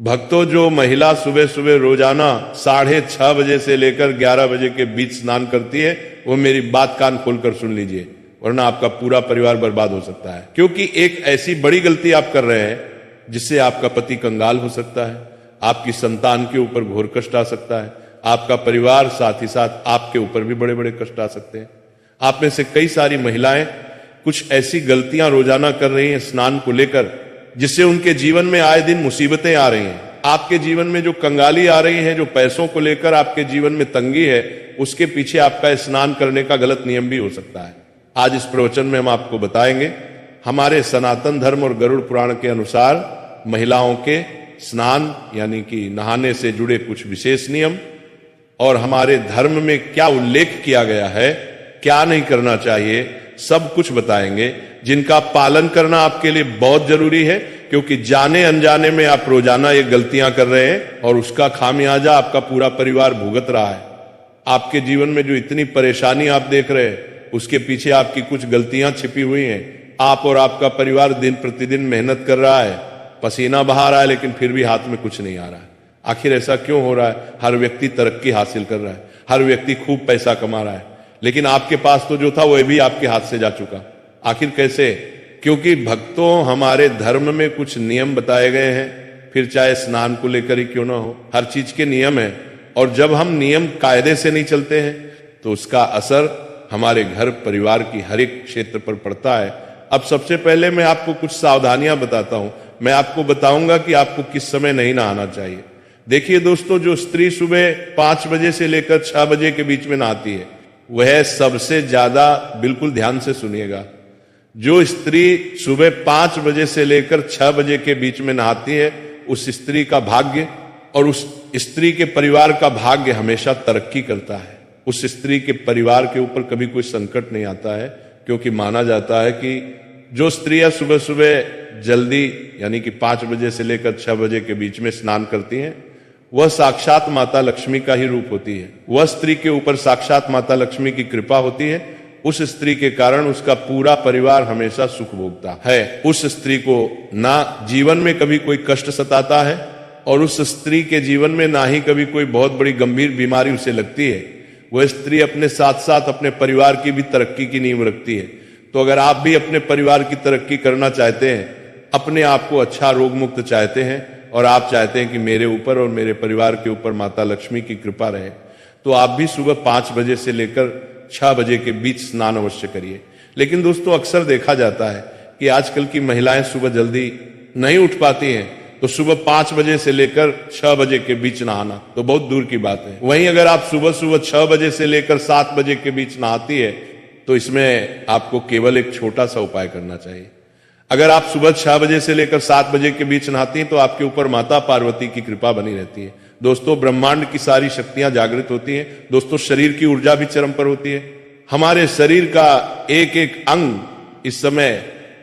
भक्तों, जो महिला सुबह सुबह रोजाना 6:30 बजे से लेकर 11 बजे के बीच स्नान करती है, वो मेरी बात कान खोलकर सुन लीजिए, वरना आपका पूरा परिवार बर्बाद हो सकता है। क्योंकि एक ऐसी बड़ी गलती आप कर रहे हैं जिससे आपका पति कंगाल हो सकता है, आपकी संतान के ऊपर घोर कष्ट आ सकता है, आपका परिवार, साथ ही साथ आपके ऊपर भी बड़े बड़े कष्ट आ सकते हैं। आप में से कई सारी महिलाएं कुछ ऐसी गलतियां रोजाना कर रही हैं स्नान को लेकर, जिससे उनके जीवन में आए दिन मुसीबतें आ रही हैं। आपके जीवन में जो कंगाली आ रही है, जो पैसों को लेकर आपके जीवन में तंगी है, उसके पीछे आपका स्नान करने का गलत नियम भी हो सकता है। आज इस प्रवचन में हम आपको बताएंगे हमारे सनातन धर्म और गरुड़ पुराण के अनुसार महिलाओं के स्नान यानी कि नहाने से जुड़े कुछ विशेष नियम, और हमारे धर्म में क्या उल्लेख किया गया है, क्या नहीं करना चाहिए, सब कुछ बताएंगे, जिनका पालन करना आपके लिए बहुत जरूरी है। क्योंकि जाने अनजाने में आप रोजाना ये गलतियां कर रहे हैं और उसका खामियाजा आपका पूरा परिवार भुगत रहा है। आपके जीवन में जो इतनी परेशानी आप देख रहे हैं, उसके पीछे आपकी कुछ गलतियां छिपी हुई हैं। आप और आपका परिवार दिन प्रतिदिन मेहनत कर रहा है, पसीना बहा रहा है, लेकिन फिर भी हाथ में कुछ नहीं आ रहा है। आखिर ऐसा क्यों हो रहा है? हर व्यक्ति तरक्की हासिल कर रहा है, हर व्यक्ति खूब पैसा कमा रहा है, लेकिन आपके पास तो जो था वह भी आपके हाथ से जा चुका। आखिर कैसे? क्योंकि भक्तों, हमारे धर्म में कुछ नियम बताए गए हैं, फिर चाहे स्नान को लेकर ही क्यों ना हो, हर चीज के नियम है। और जब हम नियम कायदे से नहीं चलते हैं तो उसका असर हमारे घर परिवार की हर एक क्षेत्र पर पड़ता है। अब सबसे पहले मैं आपको कुछ सावधानियां बताता हूं। मैं आपको बताऊंगा कि आपको किस समय नहीं नहाना चाहिए। देखिए दोस्तों, जो स्त्री सुबह 5 बजे से लेकर 6 बजे के बीच में नहाती है, वह सबसे ज्यादा, बिल्कुल ध्यान से सुनिएगा, जो स्त्री सुबह 5 बजे से लेकर 6 बजे के बीच में नहाती है, उस स्त्री का भाग्य और उस स्त्री के परिवार का भाग्य हमेशा तरक्की करता है। उस स्त्री के परिवार के ऊपर कभी कोई संकट नहीं आता है, क्योंकि माना जाता है कि जो स्त्रियां सुबह सुबह जल्दी यानी कि 5 बजे से लेकर 6 बजे के बीच में स्नान करती हैं, वह साक्षात माता लक्ष्मी का ही रूप होती है। वह स्त्री के ऊपर साक्षात माता लक्ष्मी की कृपा होती है। उस स्त्री के कारण उसका पूरा परिवार हमेशा सुख भोगता है। उस स्त्री को ना जीवन में कभी कोई कष्ट सताता है, और उस स्त्री के जीवन में ना ही कभी कोई बहुत बड़ी गंभीर बीमारी उसे लगती है। वह स्त्री अपने साथ साथ अपने परिवार की भी तरक्की की नींव रखती है। तो अगर आप भी अपने परिवार की तरक्की करना चाहते हैं, अपने आप को अच्छा रोग मुक्त चाहते हैं, और आप चाहते हैं कि मेरे ऊपर और मेरे परिवार के ऊपर माता लक्ष्मी की कृपा रहे, तो आप भी सुबह 5 बजे से लेकर 6 बजे के बीच स्नान अवश्य करिए। लेकिन दोस्तों, अक्सर देखा जाता है कि आजकल की महिलाएं सुबह जल्दी नहीं उठ पाती हैं, तो सुबह 5 बजे से लेकर 6 बजे के बीच नहाना तो बहुत दूर की बात है। वहीं अगर आप सुबह सुबह 6 बजे से लेकर 7 बजे के बीच नहाती है, तो इसमें आपको केवल एक छोटा सा उपाय करना चाहिए। अगर आप सुबह 6 बजे से लेकर 7 बजे के बीच नहाती हैं, तो आपके ऊपर माता पार्वती की कृपा बनी रहती है। दोस्तों, ब्रह्मांड की सारी शक्तियां जागृत होती हैं। दोस्तों, शरीर की ऊर्जा भी चरम पर होती है। हमारे शरीर का एक एक अंग इस समय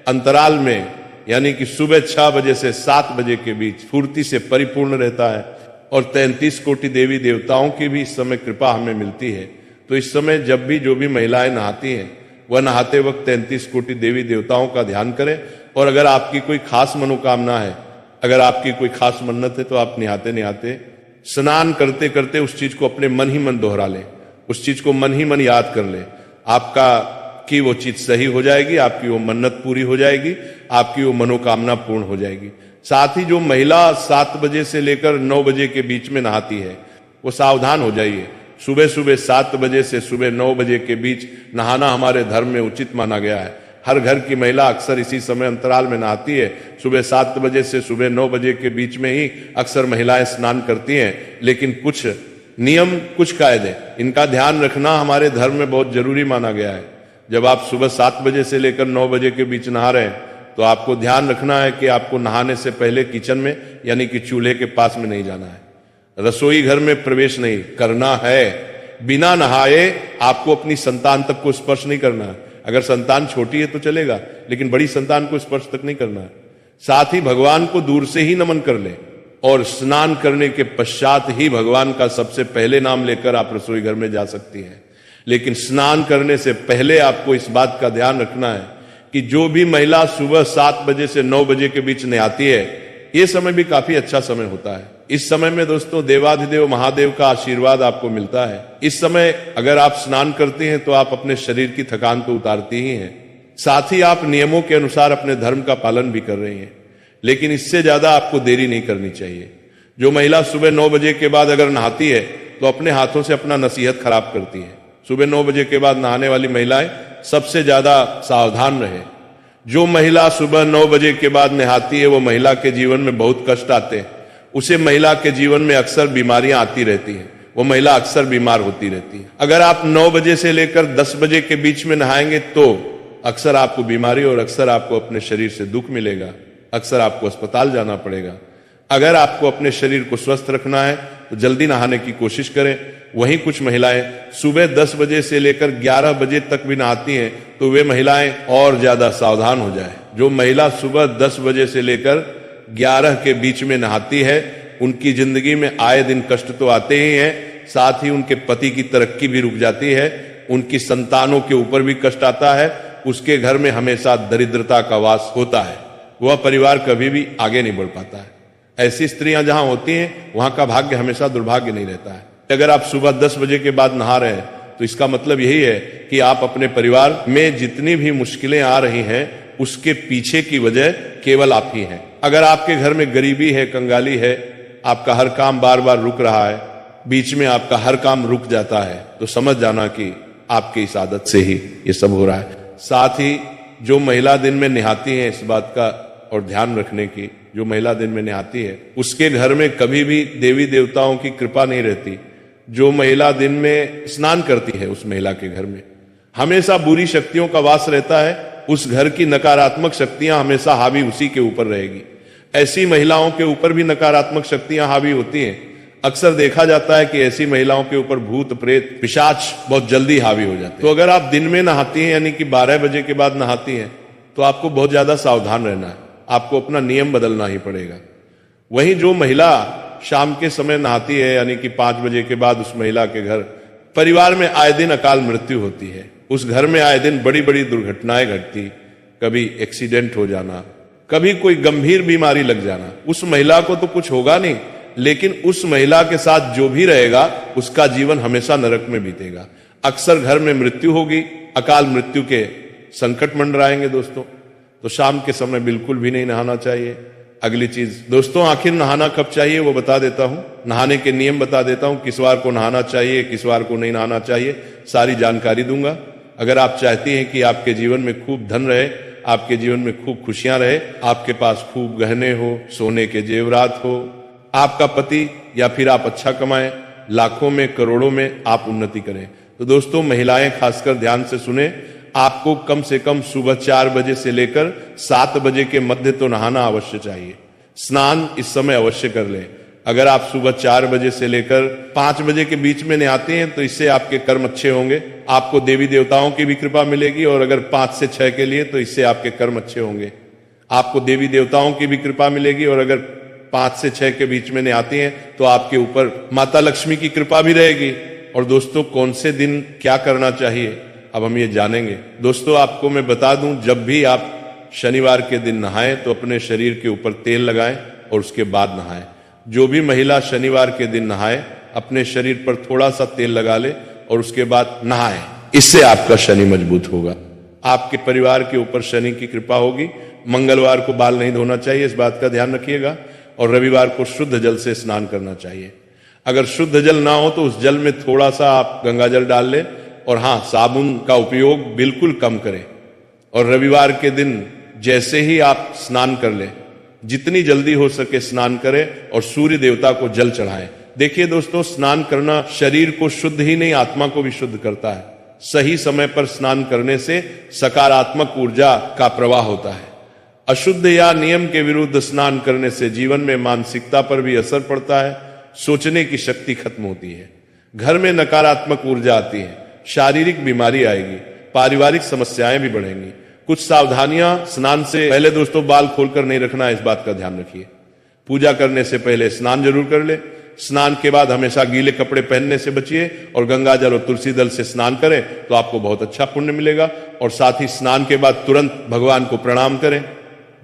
अंतराल में यानी कि सुबह 6 बजे से 7 बजे के बीच फूर्ति से परिपूर्ण रहता है, और 33 कोटि देवी देवताओं की भी इस समय कृपा हमें मिलती है। तो इस समय जब भी जो भी महिलाएं नहाती हैं, वह नहाते वक्त 33 कोटि देवी देवताओं का ध्यान करें। और अगर आपकी कोई खास मनोकामना है, अगर आपकी कोई खास मन्नत है, तो आप नहाते नहाते, स्नान करते करते उस चीज को अपने मन ही मन दोहरा लें, उस चीज को मन ही मन याद कर लें। आपका कि वो चीज सही हो जाएगी, आपकी वो मन्नत पूरी हो जाएगी, आपकी वो मनोकामना पूर्ण हो जाएगी। साथ ही जो महिला 7 बजे से लेकर 9 बजे के बीच में नहाती है, वो सावधान हो जाइए। सुबह सुबह 7 बजे से सुबह 9 बजे के बीच नहाना हमारे धर्म में उचित माना गया है। हर घर की महिला अक्सर इसी समय अंतराल में नहाती है। सुबह 7 बजे से सुबह 9 बजे के बीच में ही अक्सर महिलाएं स्नान करती हैं। लेकिन कुछ नियम, कुछ कायदे, इनका ध्यान रखना हमारे धर्म में बहुत जरूरी माना गया है। जब आप सुबह 7 बजे से लेकर 9 बजे के बीच नहा रहे हैं, तो आपको ध्यान रखना है कि आपको नहाने से पहले किचन में यानी कि चूल्हे के पास में नहीं जाना है, रसोई घर में प्रवेश नहीं करना है। बिना नहाए आपको अपनी संतान तक को स्पर्श नहीं करना है। अगर संतान छोटी है तो चलेगा, लेकिन बड़ी संतान को स्पर्श तक नहीं करना है। साथ ही भगवान को दूर से ही नमन कर ले, और स्नान करने के पश्चात ही भगवान का सबसे पहले नाम लेकर आप रसोई घर में जा सकती हैं। लेकिन स्नान करने से पहले आपको इस बात का ध्यान रखना है कि जो भी महिला सुबह 7 बजे से 9 बजे के बीच नहाती है, ये समय भी काफी अच्छा समय होता है। इस समय में दोस्तों देवाधिदेव महादेव का आशीर्वाद आपको मिलता है। इस समय अगर आप स्नान करते हैं तो आप अपने शरीर की थकान तो उतारती ही हैं, साथ ही आप नियमों के अनुसार अपने धर्म का पालन भी कर रही हैं। लेकिन इससे ज्यादा आपको देरी नहीं करनी चाहिए। जो महिला सुबह 9 बजे के बाद अगर नहाती है तो अपने हाथों से अपना नसीहत खराब करती है। सुबह 9 बजे के बाद नहाने वाली महिलाएं सबसे ज्यादा सावधान रहे। जो महिला सुबह 9 बजे के बाद नहाती है वो महिला के जीवन में बहुत कष्ट आते हैं। उसे महिला के जीवन में अक्सर बीमारियां आती रहती हैं, वो महिला अक्सर बीमार होती रहती है। अगर आप 9 बजे से लेकर 10 बजे के बीच में नहाएंगे तो अक्सर आपको बीमारी और अक्सर आपको अपने शरीर से दुख मिलेगा, अक्सर आपको अस्पताल जाना पड़ेगा। अगर आपको अपने शरीर को स्वस्थ रखना है तो जल्दी नहाने की कोशिश करें। वहीं कुछ महिलाएं सुबह 10 बजे से लेकर 11 बजे तक भी नहाती हैं तो वे महिलाएं और ज्यादा सावधान हो जाए। जो महिला सुबह 10 बजे से लेकर 11 के बीच में नहाती है उनकी जिंदगी में आए दिन कष्ट तो आते ही हैं, साथ ही उनके पति की तरक्की भी रुक जाती है, उनकी संतानों के ऊपर भी कष्ट आता है, उसके घर में हमेशा दरिद्रता का वास होता है, वह परिवार कभी भी आगे नहीं बढ़ पाता है। ऐसी स्त्रियां जहां होती हैं वहां का भाग्य हमेशा दुर्भाग्य नहीं रहता है। अगर आप सुबह 10 बजे के बाद नहा रहे हैं तो इसका मतलब यही है कि आप अपने परिवार में जितनी भी मुश्किलें आ रही हैं उसके पीछे की वजह केवल आप ही हैं। अगर आपके घर में गरीबी है, कंगाली है, आपका हर काम बार बार रुक रहा है, बीच में आपका हर काम रुक जाता है, तो समझ जाना कि आपकी इस आदत से ही ये सब हो रहा है। साथ ही जो महिला दिन में नहाती है, इस बात का और ध्यान रखने की, जो महिला दिन में नहाती है उसके घर में कभी भी देवी देवताओं की कृपा नहीं रहती। जो महिला दिन में स्नान करती है उस महिला के घर में हमेशा बुरी शक्तियों का वास रहता है, उस घर की नकारात्मक शक्तियां हमेशा हावी उसी के ऊपर रहेगी। ऐसी महिलाओं के ऊपर भी नकारात्मक शक्तियां हावी होती हैं। अक्सर देखा जाता है कि ऐसी महिलाओं के ऊपर भूत प्रेत पिशाच बहुत जल्दी हावी हो जाते हैं। तो अगर आप दिन में नहाती हैं यानी कि 12 बजे के बाद नहाती हैं तो आपको बहुत ज्यादा सावधान रहना है, आपको अपना नियम बदलना ही पड़ेगा। वहीं जो महिला शाम के समय नहाती है यानी कि 5 बजे के बाद, उस महिला के घर परिवार में आए दिन अकाल मृत्यु होती है, उस घर में आए दिन बड़ी बड़ी दुर्घटनाएं घटती, कभी एक्सीडेंट हो जाना, कभी कोई गंभीर बीमारी लग जाना। उस महिला को तो कुछ होगा नहीं, लेकिन उस महिला के साथ जो भी रहेगा उसका जीवन हमेशा नरक में बीतेगा। अक्सर घर में मृत्यु होगी, अकाल मृत्यु के संकट मंडराएंगे दोस्तों। तो शाम के समय बिल्कुल भी नहीं नहाना चाहिए। अगली चीज दोस्तों, आखिर नहाना कब चाहिए वो बता देता हूं, नहाने के नियम बता देता हूं, किस वार को नहाना चाहिए, किस वार को नहीं नहाना चाहिए, सारी जानकारी दूंगा। अगर आप चाहती हैं कि आपके जीवन में खूब धन रहे, आपके जीवन में खूब खुशियां रहे, आपके पास खूब गहने हो, सोने के जेवरात हो, आपका पति या फिर आप अच्छा कमाएं, लाखों में करोड़ों में आप उन्नति करें, तो दोस्तों महिलाएं खासकर ध्यान से सुने, आपको कम से कम सुबह 4 बजे से लेकर 7 बजे के मध्य तो नहाना अवश्य चाहिए। स्नान इस समय अवश्य कर लें। अगर आप सुबह 4 बजे से लेकर 5 बजे के बीच में नहाते हैं तो इससे आपके कर्म अच्छे होंगे, आपको देवी देवताओं की भी कृपा मिलेगी। और अगर 5 से 6 के लिए तो इससे आपके कर्म अच्छे होंगे, आपको देवी देवताओं की भी कृपा मिलेगी। और अगर 5 से 6 के बीच में नहाते हैं तो आपके ऊपर माता लक्ष्मी की कृपा भी रहेगी। और दोस्तों कौन से दिन क्या करना चाहिए अब हम ये जानेंगे। दोस्तों आपको मैं बता दूं, जब भी आप शनिवार के दिन नहाएं तो अपने शरीर के ऊपर तेल लगाएं और उसके बाद नहाएं। जो भी महिला शनिवार के दिन नहाए अपने शरीर पर थोड़ा सा तेल लगा ले और उसके बाद नहाएं, इससे आपका शनि मजबूत होगा, आपके परिवार के ऊपर शनि की कृपा होगी। मंगलवार को बाल नहीं धोना चाहिए, इस बात का ध्यान रखिएगा। और रविवार को शुद्ध जल से स्नान करना चाहिए। अगर शुद्ध जल ना हो तो उस जल में थोड़ा सा आप गंगा जल डाल लें, और हाँ, साबुन का उपयोग बिल्कुल कम करें। और रविवार के दिन जैसे ही आप स्नान कर लें, जितनी जल्दी हो सके स्नान करें और सूर्य देवता को जल चढ़ाएं। देखिए दोस्तों, स्नान करना शरीर को शुद्ध ही नहीं आत्मा को भी शुद्ध करता है। सही समय पर स्नान करने से सकारात्मक ऊर्जा का प्रवाह होता है। अशुद्ध या नियम के विरुद्ध स्नान करने से जीवन में मानसिकता पर भी असर पड़ता है, सोचने की शक्ति खत्म होती है, घर में नकारात्मक ऊर्जा आती है, शारीरिक बीमारी आएगी, पारिवारिक समस्याएं भी बढ़ेंगी। कुछ सावधानियां, स्नान से पहले दोस्तों बाल खोलकर नहीं रखना, इस बात का ध्यान रखिए। पूजा करने से पहले स्नान जरूर कर ले। स्नान के बाद हमेशा गीले कपड़े पहनने से बचिए और गंगा जल और तुलसी दल से स्नान करें तो आपको बहुत अच्छा पुण्य मिलेगा। और साथ ही स्नान के बाद तुरंत भगवान को प्रणाम करें,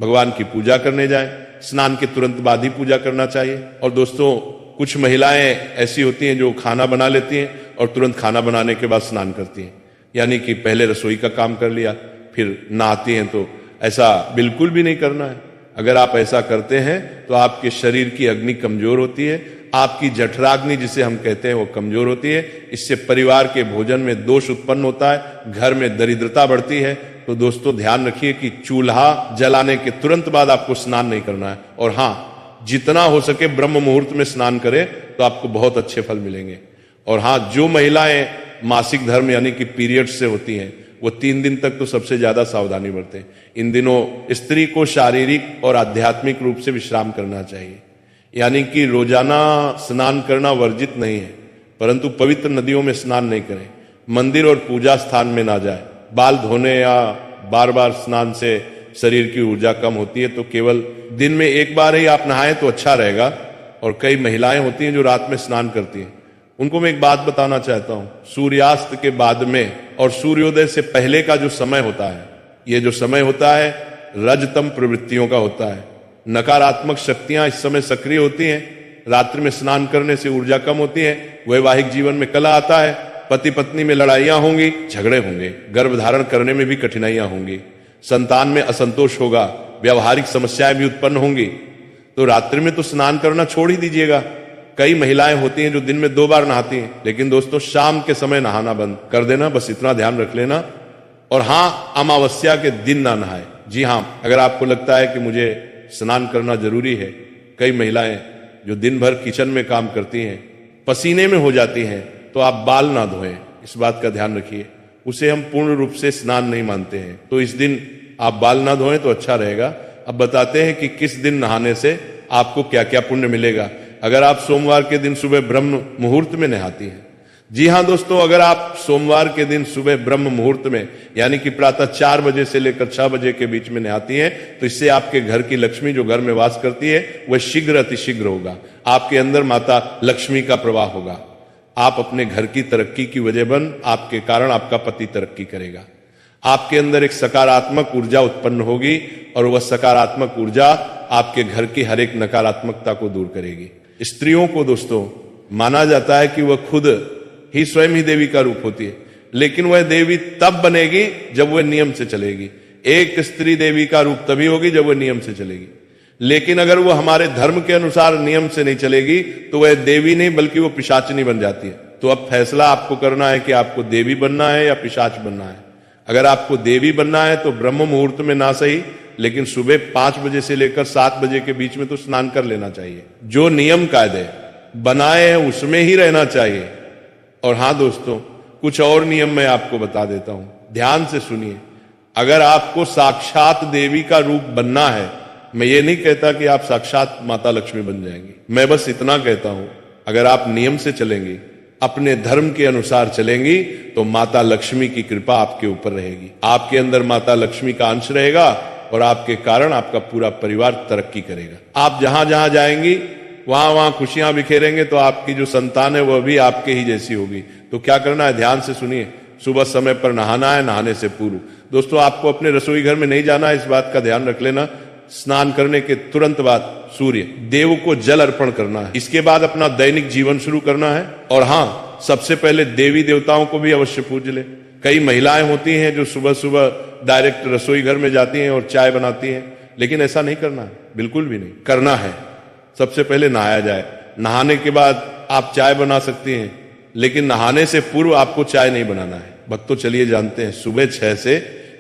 भगवान की पूजा करने जाएं, स्नान के तुरंत बाद ही पूजा करना चाहिए। और दोस्तों, कुछ महिलाएं ऐसी होती हैं जो खाना बना लेती हैं और तुरंत खाना बनाने के बाद स्नान करती हैं, यानी कि पहले रसोई का काम कर लिया फिर नहाती हैं। तो ऐसा बिल्कुल भी नहीं करना है। अगर आप ऐसा करते हैं तो आपके शरीर की अग्नि कमजोर होती है, आपकी जठराग्नि जिसे हम कहते हैं वो कमजोर होती है। इससे परिवार के भोजन में दोष उत्पन्न होता है, घर में दरिद्रता बढ़ती है। तो दोस्तों, ध्यान रखिए कि चूल्हा जलाने के तुरंत बाद आपको स्नान नहीं करना है। और हाँ, जितना हो सके ब्रह्म मुहूर्त में स्नान करें तो आपको बहुत अच्छे फल मिलेंगे। और हाँ, जो महिलाएं मासिक धर्म यानी कि पीरियड से होती हैं वो 3 दिन तक तो सबसे ज्यादा सावधानी बरतें। इन दिनों स्त्री को शारीरिक और आध्यात्मिक रूप से विश्राम करना चाहिए, यानी कि रोजाना स्नान करना वर्जित नहीं है, परंतु पवित्र नदियों में स्नान नहीं करें, मंदिर और पूजा स्थान में ना जाए। बाल धोने या बार बार स्नान से शरीर की ऊर्जा कम होती है, तो केवल दिन में एक बार ही आप नहाएं तो अच्छा रहेगा। और कई महिलाएं होती हैं जो रात में स्नान करती हैं, उनको मैं एक बात बताना चाहता हूं। सूर्यास्त के बाद में और सूर्योदय से पहले का जो समय होता है, ये जो समय होता है रजतम प्रवृत्तियों का होता है। नकारात्मक शक्तियां इस समय सक्रिय होती हैं। रात्रि में स्नान करने से ऊर्जा कम होती है, वैवाहिक जीवन में कलह आता है, पति पत्नी में लड़ाइयां होंगी, झगड़े होंगे, गर्भ धारण करने में भी कठिनाइयां होंगी, संतान में असंतोष होगा, व्यवहारिक समस्याएं भी उत्पन्न होंगी। तो रात्रि में तो स्नान करना छोड़ ही दीजिएगा। कई महिलाएं होती हैं जो दिन में 2 बार नहाती हैं, लेकिन दोस्तों शाम के समय नहाना बंद कर देना, बस इतना ध्यान रख लेना। और हाँ, अमावस्या के दिन ना नहाए। जी हाँ, अगर आपको लगता है कि मुझे स्नान करना जरूरी है, कई महिलाएं जो दिन भर किचन में काम करती हैं, पसीने में हो जाती हैं, तो आप बाल ना धोएं, इस बात का ध्यान रखिए। उसे हम पूर्ण रूप से स्नान नहीं मानते हैं, तो इस दिन आप बाल ना धोएं तो अच्छा रहेगा। अब बताते हैं कि किस दिन नहाने से आपको क्या क्या पुण्य मिलेगा। अगर आप सोमवार के दिन सुबह ब्रह्म मुहूर्त में नहाती हैं, जी हाँ दोस्तों, अगर आप सोमवार के दिन सुबह ब्रह्म मुहूर्त में यानी कि प्रातः 4 बजे से लेकर 6 बजे के बीच में नहाती हैं, तो इससे आपके घर की लक्ष्मी जो घर में वास करती है वह शीघ्र अतिशीघ्र होगा। आपके अंदर माता लक्ष्मी का प्रवाह होगा। आप अपने घर की तरक्की की वजह बन, आपके कारण आपका पति तरक्की करेगा। आपके अंदर एक सकारात्मक ऊर्जा उत्पन्न होगी और वह सकारात्मक ऊर्जा आपके घर की हर एक नकारात्मकता को दूर करेगी। स्त्रियों को दोस्तों माना जाता है कि वह खुद ही स्वयं ही देवी का रूप होती है, लेकिन वह देवी तब बनेगी जब वह नियम से चलेगी। एक स्त्री देवी का रूप तभी होगी जब वह नियम से चलेगी, लेकिन अगर वो हमारे धर्म के अनुसार नियम से नहीं चलेगी तो वह देवी नहीं बल्कि वो पिशाचनी बन जाती है। तो अब फैसला आपको करना है कि आपको देवी बनना है या पिशाच बनना है। अगर आपको देवी बनना है तो ब्रह्म मुहूर्त में ना सही, लेकिन सुबह 5 बजे से लेकर 7 बजे के बीच में तो स्नान कर लेना चाहिए। जो नियम कायदे बनाए हैं उसमें ही रहना चाहिए। और हाँ दोस्तों, कुछ और नियम मैं आपको बता देता हूं, ध्यान से सुनिए। अगर आपको साक्षात देवी का रूप बनना है, मैं ये नहीं कहता कि आप साक्षात माता लक्ष्मी बन जाएंगी, मैं बस इतना कहता हूं, अगर आप नियम से चलेंगी, अपने धर्म के अनुसार चलेंगी, तो माता लक्ष्मी की कृपा आपके ऊपर रहेगी। आपके अंदर माता लक्ष्मी का अंश रहेगा और आपके कारण आपका पूरा परिवार तरक्की करेगा। आप जहां जहां जाएंगी वहां वहां खुशियां बिखेरेंगे, तो आपकी जो संतान है वह भी आपके ही जैसी होगी। तो क्या करना है, ध्यान से सुनिए। सुबह समय पर नहाना है, नहाने से पूर्व दोस्तों आपको अपने रसोई घर में नहीं जाना है, इस बात का ध्यान रख लेना। स्नान करने के तुरंत बाद सूर्य देव को जल अर्पण करना है, इसके बाद अपना दैनिक जीवन शुरू करना है। और हाँ, सबसे पहले देवी देवताओं को भी अवश्य पूज ले। कई महिलाएं होती हैं जो सुबह सुबह डायरेक्ट रसोई घर में जाती हैं और चाय बनाती हैं, लेकिन ऐसा नहीं करना है, बिल्कुल भी नहीं करना है। सबसे पहले नहाया जाए, नहाने के बाद आप चाय बना सकती हैं, लेकिन नहाने से पूर्व आपको चाय नहीं बनाना है। भक्तों चलिए जानते हैं सुबह 6 से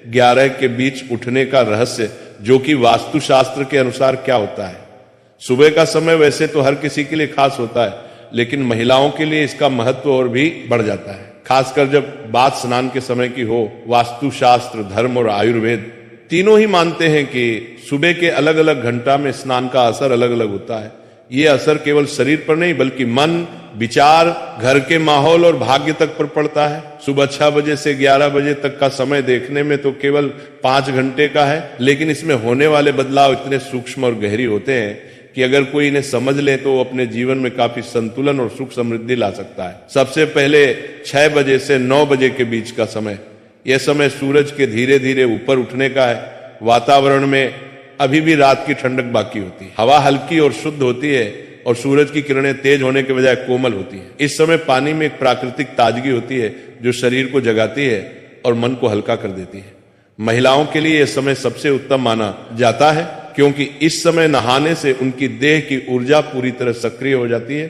11 के बीच उठने का रहस्य, जो कि वास्तुशास्त्र के अनुसार क्या होता है। सुबह का समय वैसे तो हर किसी के लिए खास होता है, लेकिन महिलाओं के लिए इसका महत्व और भी बढ़ जाता है, खासकर जब बात स्नान के समय की हो। वास्तुशास्त्र, धर्म और आयुर्वेद तीनों ही मानते हैं कि सुबह के अलग अलग घंटा में स्नान का असर अलग अलग होता है। ये असर केवल शरीर पर नहीं बल्कि मन, विचार, घर के माहौल और भाग्य तक पर पड़ता है। सुबह 6 बजे से 11 बजे तक का समय देखने में तो केवल 5 घंटे का है, लेकिन इसमें होने वाले बदलाव इतने सूक्ष्म और गहरी होते हैं कि अगर कोई इन्हें समझ ले तो वो अपने जीवन में काफी संतुलन और सुख समृद्धि ला सकता है। सबसे पहले 6 बजे से 9 बजे के बीच का समय, यह समय सूरज के धीरे धीरे ऊपर उठने का है। वातावरण में अभी भी रात की ठंडक बाकी होती है। हवा हल्की और शुद्ध होती है और सूरज की किरणें तेज होने के बजाय कोमल होती है। इस समय पानी में एक प्राकृतिक ताजगी होती है जो शरीर को जगाती है और मन को हल्का कर देती है। महिलाओं के लिए यह समय सबसे उत्तम माना जाता है क्योंकि इस समय नहाने से उनकी देह की ऊर्जा पूरी तरह सक्रिय हो जाती है,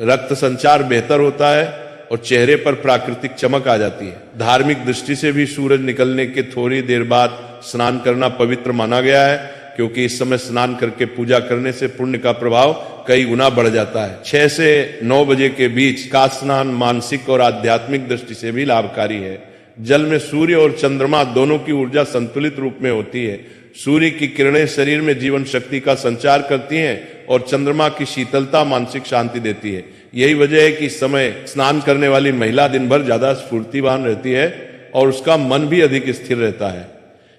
रक्त संचार बेहतर होता है और चेहरे पर प्राकृतिक चमक आ जाती है। धार्मिक दृष्टि से भी सूरज निकलने के थोड़ी देर बाद स्नान करना पवित्र माना गया है क्योंकि इस समय स्नान करके पूजा करने से पुण्य का प्रभाव कई गुना बढ़ जाता है। 6 से 9 बजे के बीच का स्नान मानसिक और आध्यात्मिक दृष्टि से भी लाभकारी है। जल में सूर्य और चंद्रमा दोनों की ऊर्जा संतुलित रूप में होती है। सूर्य की किरणें शरीर में जीवन शक्ति का संचार करती हैं और चंद्रमा की शीतलता मानसिक शांति देती है। यही वजह है कि इस समय स्नान करने वाली महिला दिन भर ज्यादा स्फूर्तिवान रहती है और उसका मन भी अधिक स्थिर रहता है।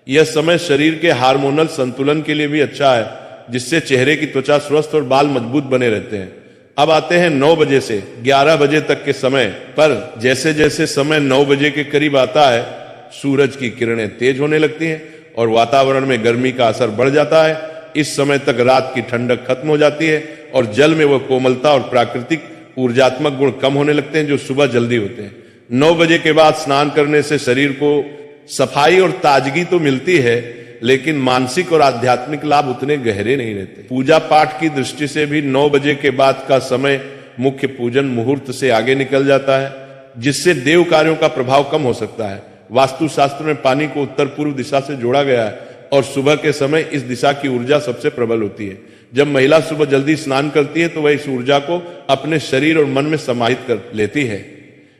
यह समय शरीर के हार्मोनल संतुलन के लिए भी अच्छा है, जिससे चेहरे की त्वचा स्वस्थ और बाल मजबूत बने रहते हैं। अब आते हैं 9 बजे से 11 बजे तक के समय पर। जैसे जैसे समय 9 बजे के करीब आता है, सूरज की किरणें तेज होने लगती हैं और वातावरण में गर्मी का असर बढ़ जाता है। इस समय तक रात की ठंडक खत्म हो जाती है और जल में वह कोमलता और प्राकृतिक ऊर्जात्मक गुण कम होने लगते हैं जो सुबह जल्दी होते हैं। 9 बजे के बाद स्नान करने से शरीर को सफाई और ताजगी तो मिलती है, लेकिन मानसिक और आध्यात्मिक लाभ उतने गहरे नहीं रहते। पूजा पाठ की दृष्टि से भी 9 बजे के बाद का समय मुख्य पूजन मुहूर्त से आगे निकल जाता है, जिससे देव कार्यों का प्रभाव कम हो सकता है। वास्तु शास्त्र में पानी को उत्तर पूर्व दिशा से जोड़ा गया है और सुबह के समय इस दिशा की ऊर्जा सबसे प्रबल होती है। जब महिला सुबह जल्दी स्नान करती है तो वह इस ऊर्जा को अपने शरीर और मन में समाहित कर लेती है,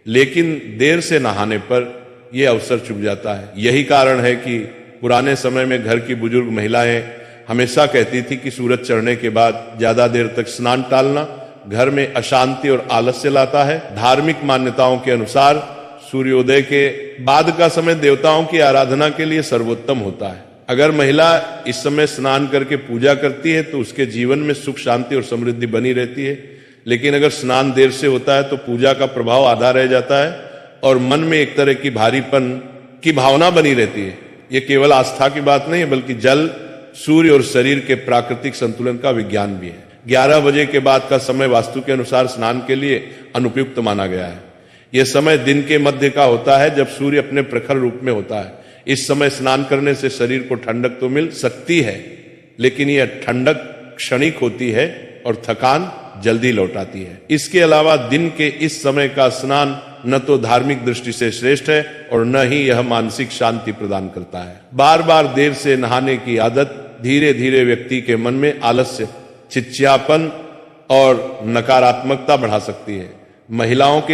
लेकिन देर से नहाने पर यह अवसर चूक जाता है। यही कारण है कि पुराने समय में घर की बुजुर्ग महिलाएं हमेशा कहती थी कि सूरज चढ़ने के बाद ज्यादा देर तक स्नान टालना घर में अशांति और आलस्य लाता है। धार्मिक मान्यताओं के अनुसार सूर्योदय के बाद का समय देवताओं की आराधना के लिए सर्वोत्तम होता है। अगर महिला इस समय स्नान करके पूजा करती है तो उसके जीवन में सुख शांति और समृद्धि बनी रहती है, लेकिन अगर स्नान देर से होता है तो पूजा का प्रभाव आधा रह जाता है और मन में एक तरह की भारीपन की भावना बनी रहती है। यह केवल आस्था की बात नहीं है, बल्कि जल, सूर्य और शरीर के प्राकृतिक संतुलन का विज्ञान भी है। 11 बजे के बाद का समय वास्तु के अनुसार स्नान के लिए अनुपयुक्त माना गया है। यह समय दिन के मध्य का होता है जब सूर्य अपने प्रखर रूप में होता है। इस समय स्नान करने से शरीर को ठंडक तो मिल सकती है, लेकिन यह ठंडक क्षणिक होती है और थकान जल्दी लौट आती है। इसके अलावा दिन के इस समय का स्नान न तो धार्मिक दृष्टि से श्रेष्ठ है और न ही यह मानसिक शांति प्रदान करता है। बार बार देर से नहाने की आदत धीरे धीरे व्यक्ति के मन में आलस्य, चिड़चिड़ापन और नकारात्मकता बढ़ा सकती है। महिलाओं के